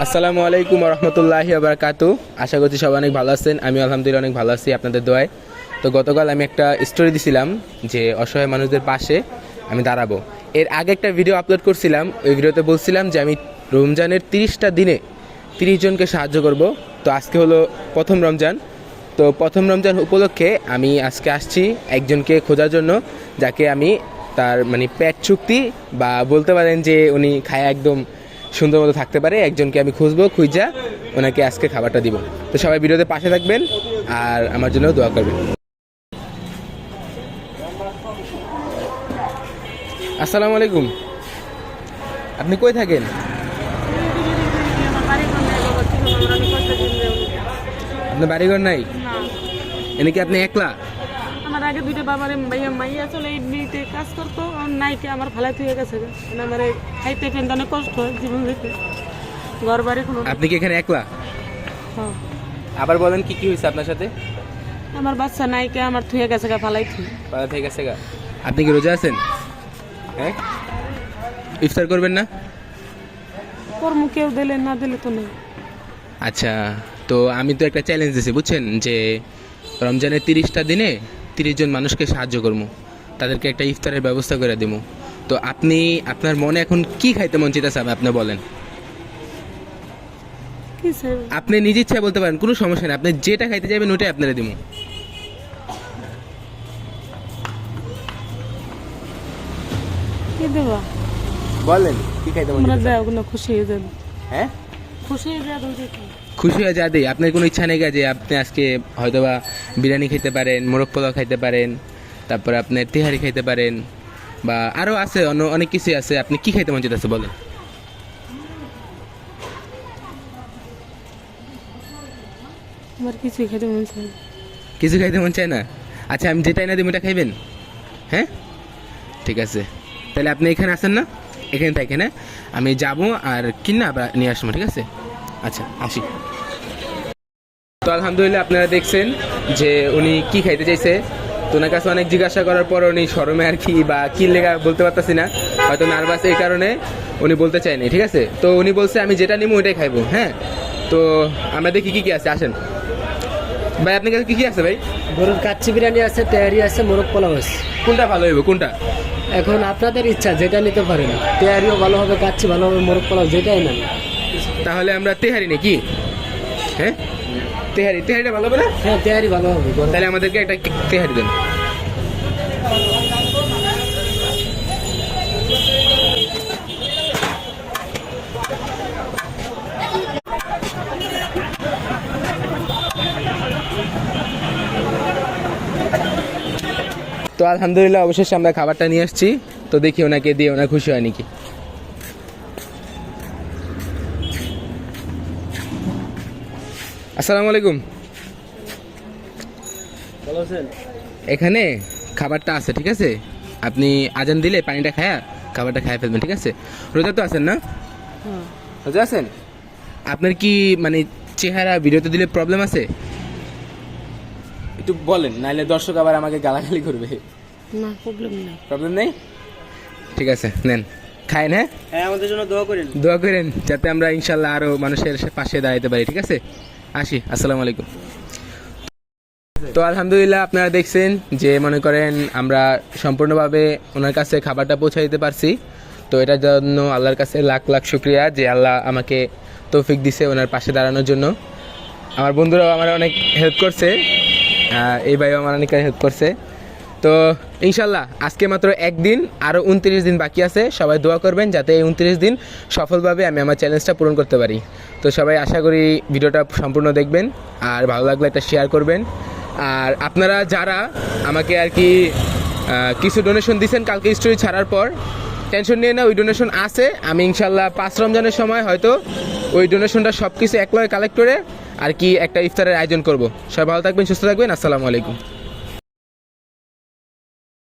আসসালামু আলাইকুম রহমতুল্লাহি বারাকাতু। আশা করছি সবাই অনেক ভালো আছেন। আমি আলহামদুলিল্লাহ অনেক ভালো আছি আপনাদের দোয়ায়। তো গতকাল আমি একটা স্টোরি দিছিলাম যে অসহায় মানুষদের পাশে আমি দাঁড়াবো। এর আগে একটা ভিডিও আপলোড করছিলাম, ওই ভিডিওতে বলছিলাম যে আমি রমজানের 30টা দিনে 30 জনকে সাহায্য করব। তো আজকে হলো প্রথম রমজান। তো প্রথম রমজান উপলক্ষে আমি আজকে আসছি একজনকে খোঁজার জন্য, যাকে আমি তার মানে পেট চুক্তি বা বলতে পারেন যে উনি খায় একদম সুন্দর মতো থাকতে পারে, একজনকে আমি খুঁজবো, খুঁজা ওনাকে আজকে খাবারটা দিব। তো সবাই ভিডিওতে পাশে থাকবেন আর আমার জন্য দোয়া করবেন। আসসালামু আলাইকুম, আপনি কই থাকেন? আপনার বাড়িঘর নাই? এনে কি আপনি একলা? আমার আগে দুইটা বাবার মাইয়া চলে এমনিতে কাজ করতো, নাইকে আমার ভালাই হয়ে গেছে। আমার খাইতে খেতে অনেক কষ্ট হয় জীবন যেতে, ঘর বাড়ি কোনো। আপনি কি এখানে একলা? হ্যাঁ। আবার বলেন কি কি হয়েছে আপনার সাথে? আমার বাচ্চা নাইকে আমার থুয়ে গেছে গা, ফালাই থুই। পালা থেকে গেছে গা। আপনি কি রোজা আছেন? হ্যাঁ, ইফতার করবেন না? কর্ম কেউ দিলে না দিলে তো নেই। আচ্ছা, তো আমি তো একটা চ্যালেঞ্জ দিয়েছি বুঝছেন, যে রমজানের 30টা দিনে 30 জন মানুষকে সাহায্য করবো, তাদেরকে একটা ইফতারের ব্যবস্থা করে দিব। তো আপনি আপনার মনে এখন কি খাইতে মন চাইতেছে আপনি বলেন। কি চাই? আপনি নিজ ইচ্ছায় বলতে পারেন, কোনো সমস্যা নেই। আপনি যেটা খাইতে চাইবেন ওটাই আপনারা দিব। কি দেবা? বলেন কি খাইতে মন আমরা চাইতেছে? দেওয়া কোনো খুশি হয়ে যাবে। হ্যাঁ, খুশি হয়ে যাবে দেখি। খুশি হয়ে যা দেই। আপনার কোনো ইচ্ছা নেই যে আপনি আজকে হয়তোবা বিরিয়ানি খেতে পারেন, মোরগ পোলাও খাইতে পারেন, তারপরে আপনি তেহারি খাইতে পারেন, বা আরও আছে অনেক কিছু আছে। আপনি কি খাইতে মন চাইতেছে বলেন। আমার কিছুই খেতে মন চাই না। কিছু খাইতে মন চায় না? আচ্ছা, আমি যেটাই না দিব ওটা খাইবেন? হ্যাঁ, ঠিক আছে। তাহলে আপনি এখানে আসেন না, এখানে থাকেন। হ্যাঁ, আমি যাবো আর কিনা আবার নিয়ে আসবো, ঠিক আছে? আচ্ছা, আসি। তো আলহামদুলিল্লাহ আপনারা দেখছেন যে উনি কি খাইতে চাইছে। তো ওনার কাছে অনেক জিজ্ঞাসা করার পর উনি শরমে আর কি বা কি লেগা বলতে পারতেছি না, হয়তো নার্ভাস, এই কারণে উনি বলতে চায়নি, ঠিক আছে? তো উনি বলছে আমি যেটা নিবো ওইটাই খাইবো। হ্যাঁ, তো আমরা দেখি কি কি আছে, আসেন। ভাই আপনার কাছে কি কি আছে ভাই? গরুর কাচ্চি বিরিয়ানি আছে, তেহারি আছে, মোরগ পোলাও আছে। কোনটা ভালো হইব কোনটা? এখন আপনাদের ইচ্ছা, যেটা নিতে পারেন। তেহারিও ভালো হবে, কাচ্চি ভালো হবে, মোরগ পোলাও যেটাই নেন। তাহলে আমরা তেহারি নাকি? হ্যাঁ, তেহারিটা ভালো হবে না? হ্যাঁ, তেহারি ভালো হবে। তাহলে আমাদেরকে একটা তেহারি দেন। তো আলহামদুলিল্লাহ অবশেষে আমরা খাবারটা নিয়ে আসছি। তো দেখি ওনাকে দিয়ে ওনার খুশি হয় নাকি। আসসালামু আলাইকুম, ভালো আছেন? এখানে খাবারটা আছে, ঠিক আছে? আপনি আজান দিলে পানিটা খায়া খাবারটা খায় ফেলবেন, ঠিক আছে? রোজা তো আছেন না? হ্যাঁ। রোজা আছেন? আপনার কি মানে চেহারা ভিডিওতে দিলে প্রবলেম আছে? একটু বলেন, নাহলে দর্শক আবার আমাকে গালাগালি করবে। না, প্রবলেম নেই। প্রবলেম নেই, ঠিক আছে, নেন খায়েন। হ্যাঁ, হ্যাঁ, আমাদের জন্য দোয়া করেন। দোয়া করেন যাতে আমরা ইনশাল্লাহ আরও মানুষের পাশে দাঁড়াতে পারি, ঠিক আছে? আসি, আসসালামু আলাইকুম। তো আলহামদুলিল্লাহ আপনারা দেখছেন যে মনে করেন আমরা সম্পূর্ণভাবে ওনার কাছে খাবারটা পৌঁছে দিতে পারছি। তো এটার জন্য আল্লাহর কাছে লাখ লাখ শুক্রিয়া যে আল্লাহ আমাকে তৌফিক দিছে ওনার পাশে দাঁড়ানোর জন্য। আমার বন্ধুরাও আমার অনেক হেল্প করছে, এই ভাইও আমার অনেক হেল্প করছে। তো ইনশাল্লাহ আজকে মাত্র একদিন, আরও 29 দিন বাকি আছে। সবাই দোয়া করবেন যাতে এই 29 দিন সফলভাবে আমি আমার চ্যালেঞ্জটা পূরণ করতে পারি। তো সবাই আশা করি ভিডিওটা সম্পূর্ণ দেখবেন, আর ভালো লাগলে একটা শেয়ার করবেন। আর আপনারা যারা আমাকে আর কি কিছু ডোনেশন দিয়েছেন কালকে স্টোরি ছাড়ার পর, টেনশন নিয়ে না, ওই ডোনেশন আছে। আমি ইনশাল্লাহ 5 রমজানের সময় হয়তো ওই ডোনেশনটা সব কিছু একলগে কালেক্ট করে আর কি একটা ইফতারের আয়োজন করব। সবাই ভালো থাকবেন, সুস্থ থাকবেন। আসসালামু আলাইকুম।